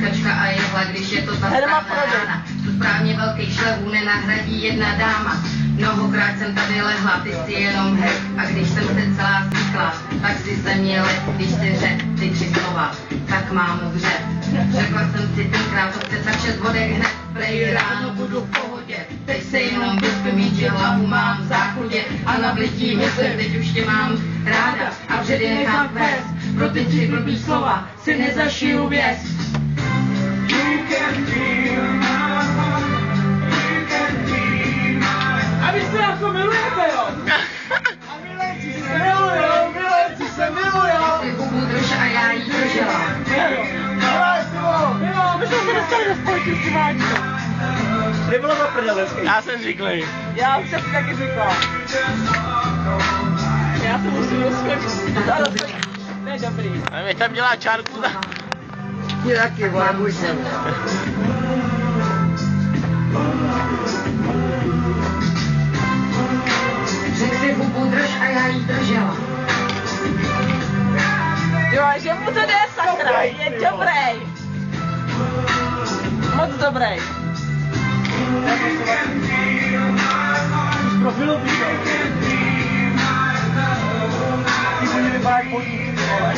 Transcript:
kačka a jehla, když je to ta správná rána. Tu správně velký šlevu nenahradí jedna dáma. Mnohokrát jsem tady lehla, ty si jenom hej. A když jsem se celá zvykla, tak si se mě let, když si řek ty 3 slova, tak mám v hře. Řekla jsem si tenkrát, to chce tak 6 vodek hned, prej ráno budu v pohodě. Teď se jenom vyspím mít, že hlavu mám v záchodě. A na blití myslím, teď už tě mám ráda. A vředy nechám vést, pro ty 3 blbý slova si nezašiju věc. A vy se jako milujete, jo? A milenci se milujou. Ty hubu drž a já jí držela. Milo, my jsme se dostali do spojky s Váčkou. Nebylo to prdelevský. Já jsem zvyklý. Já už jsem si taky říkal. Já to musím rozchodit. To je dobrý. A mě tam dělá čárku. Ty taky, vole, můj jsem. Řekl si hubu drž a já jí držela. Jo, že mu to jde, sakra, je dobrý. Moc dobrý. Z profilu píšou. Ty oni vypadají podníky, vole.